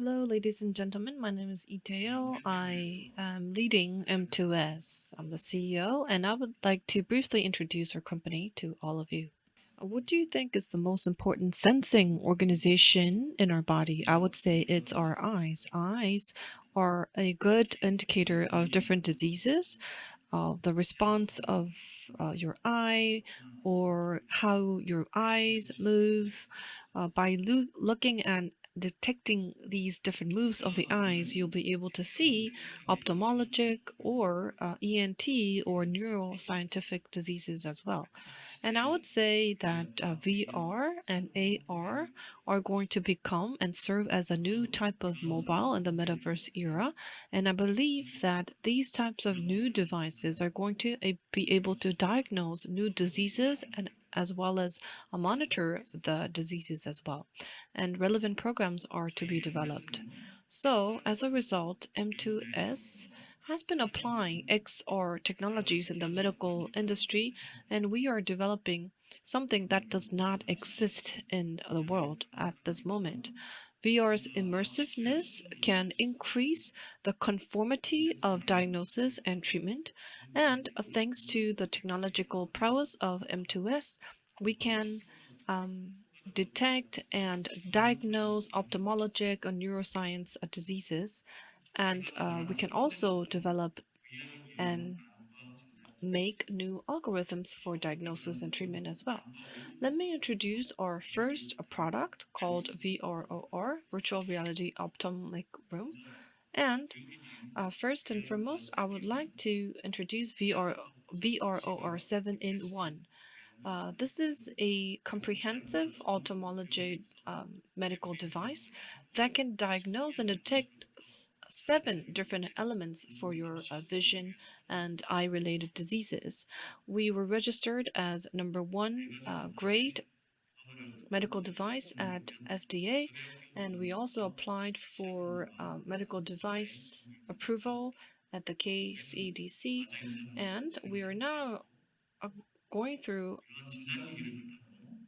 Hello, ladies and gentlemen. My name is Iteo. I am leading 엠투에스. I'm the CEO, and I would like to briefly introduce our company to all of you. What do you think is the most important sensing organization in our body? I would say it's our eyes. Eyes are a good indicator of different diseases, the response of your eye or how your eyes move. By looking and detecting these different moves of the eyes, you'll be able to see ophthalmologic or ENT or neuroscientific diseases as well. And I would say that VR and AR are going to become and serve as a new type of mobile in the metaverse era. And I believe that these types of new devices are going to be able to diagnose new diseases and as well as monitor the diseases as well. And relevant programs are to be developed. So, as a result, M2S has been applying XR technologies in the medical industry, and we are developing something that does not exist in the world at this moment. VR's immersiveness can increase the conformity of diagnosis and treatment, and thanks to the technological prowess of M2S, we can um, detect and diagnose ophthalmologic or neuroscience diseases, and we can also develop and make new algorithms for diagnosis and treatment as well. Let me introduce our first product called VROR, Virtual Reality Ophthalmic Room. And first and foremost, I would like to introduce VROR 7 in 1. This is a comprehensive ophthalmology medical device that can diagnose and detect seven different elements for your vision and eye related diseases. We were registered as number one grade medical device at FDA, and we also applied for medical device approval at the KCDC, and we are now uh, going through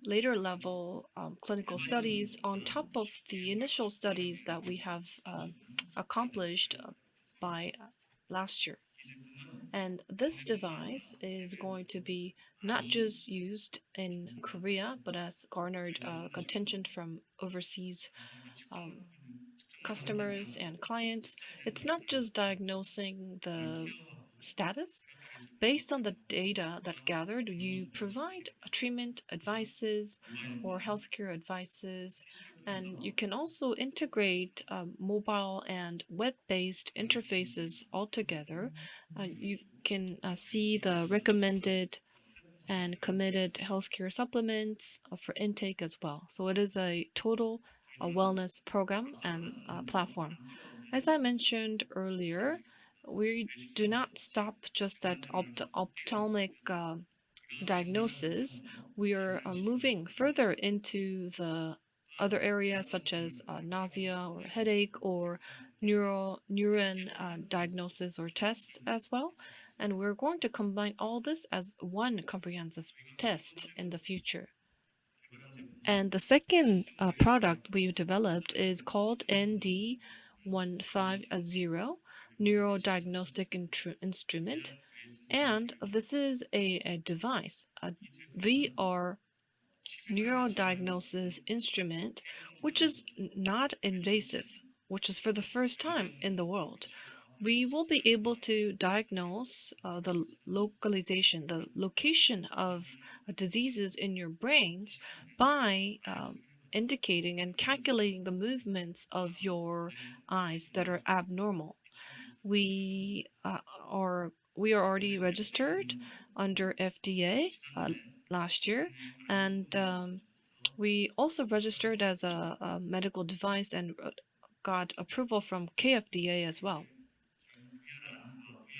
later level clinical studies on top of the initial studies that we have accomplished by last year. And this device is going to be not just used in Korea, but has garnered contingent from overseas um, customers and clients. It's not just diagnosing the status. Based on the data that gathered, you provide treatment advices or healthcare advices, and you can also integrate mobile and web-based interfaces all together. You can see the recommended and committed healthcare supplements for intake as well. So it is a total wellness program and platform. As I mentioned earlier, we do not stop just at ophthalmic diagnosis. We are moving further into the other areas such as nausea or headache or neuron diagnosis or tests as well. And we're going to combine all this as one comprehensive test in the future. And the second product we developed is called ND150 Neurodiagnostic Instrument. And this is a device, a VR neurodiagnosis instrument, which is not invasive, which is for the first time in the world. We will be able to diagnose the localization, the location of diseases in your brains by indicating and calculating the movements of your eyes that are abnormal. We we are already registered under FDA last year, and we also registered as a medical device and got approval from KFDA as well.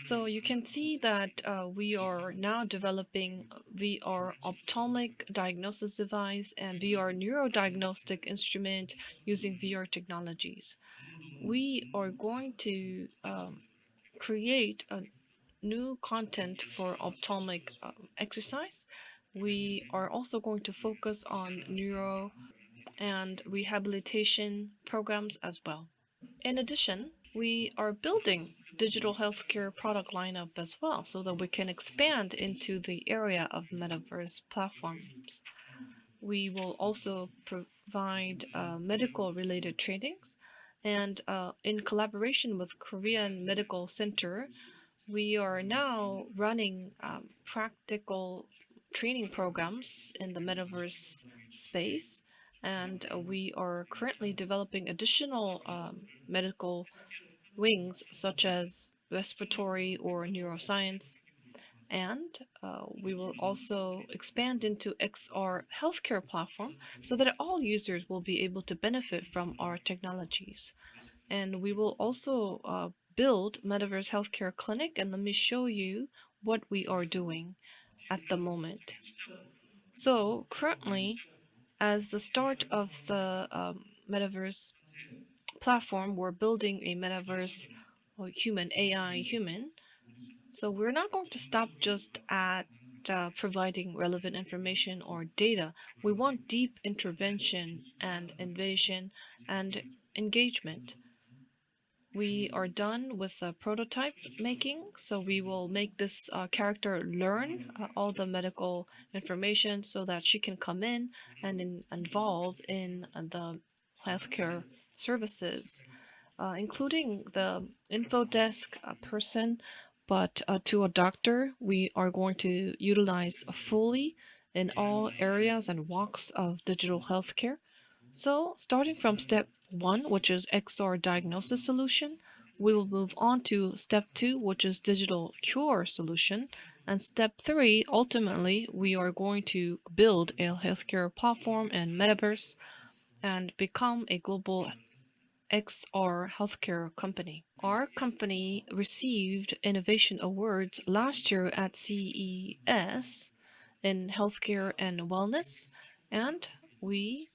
So you can see that we are now developing VR ophthalmic diagnosis device and VR neurodiagnostic instrument using VR technologies. We are going to create a new content for ophthalmic exercise. We are also going to focus on neuro and rehabilitation programs as well. In addition, we are building digital healthcare product lineup as well so that we can expand into the area of metaverse platforms. We will also provide medical related trainings. And in collaboration with Korean Medical Center, we are now running practical training programs in the metaverse space. And we are currently developing additional medical wings, such as respiratory or neuroscience, and we will also expand into XR healthcare platform so that all users will be able to benefit from our technologies. And we will also build Metaverse Healthcare Clinic, and let me show you what we are doing at the moment. So currently, as the start of the Metaverse platform, we're building a Metaverse human AI human. So we're not going to stop just at providing relevant information or data. We want deep intervention and invasion and engagement. We are done with the prototype making, so we will make this character learn all the medical information so that she can come in and involve in the healthcare services, including the info desk person. But to a doctor, we are going to utilize fully in all areas and walks of digital healthcare. So, starting from step one, which is XR diagnosis solution, we will move on to step two, which is digital cure solution. And step three, ultimately, we are going to build a healthcare platform and metaverse and become a global XR healthcare company. Our company received innovation awards last year at CES in healthcare and wellness, and we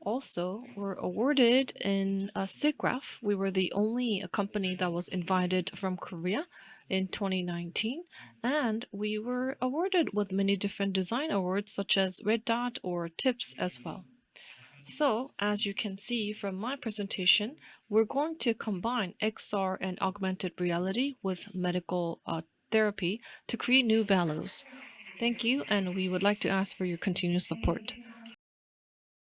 also were awarded in SIGGRAPH. We were the only company that was invited from Korea in 2019, and we were awarded with many different design awards such as Red Dot or TIPS as well. So, as you can see from my presentation, we're going to combine XR and augmented reality with medical therapy to create new values. Thank you, and we would like to ask for your continued support.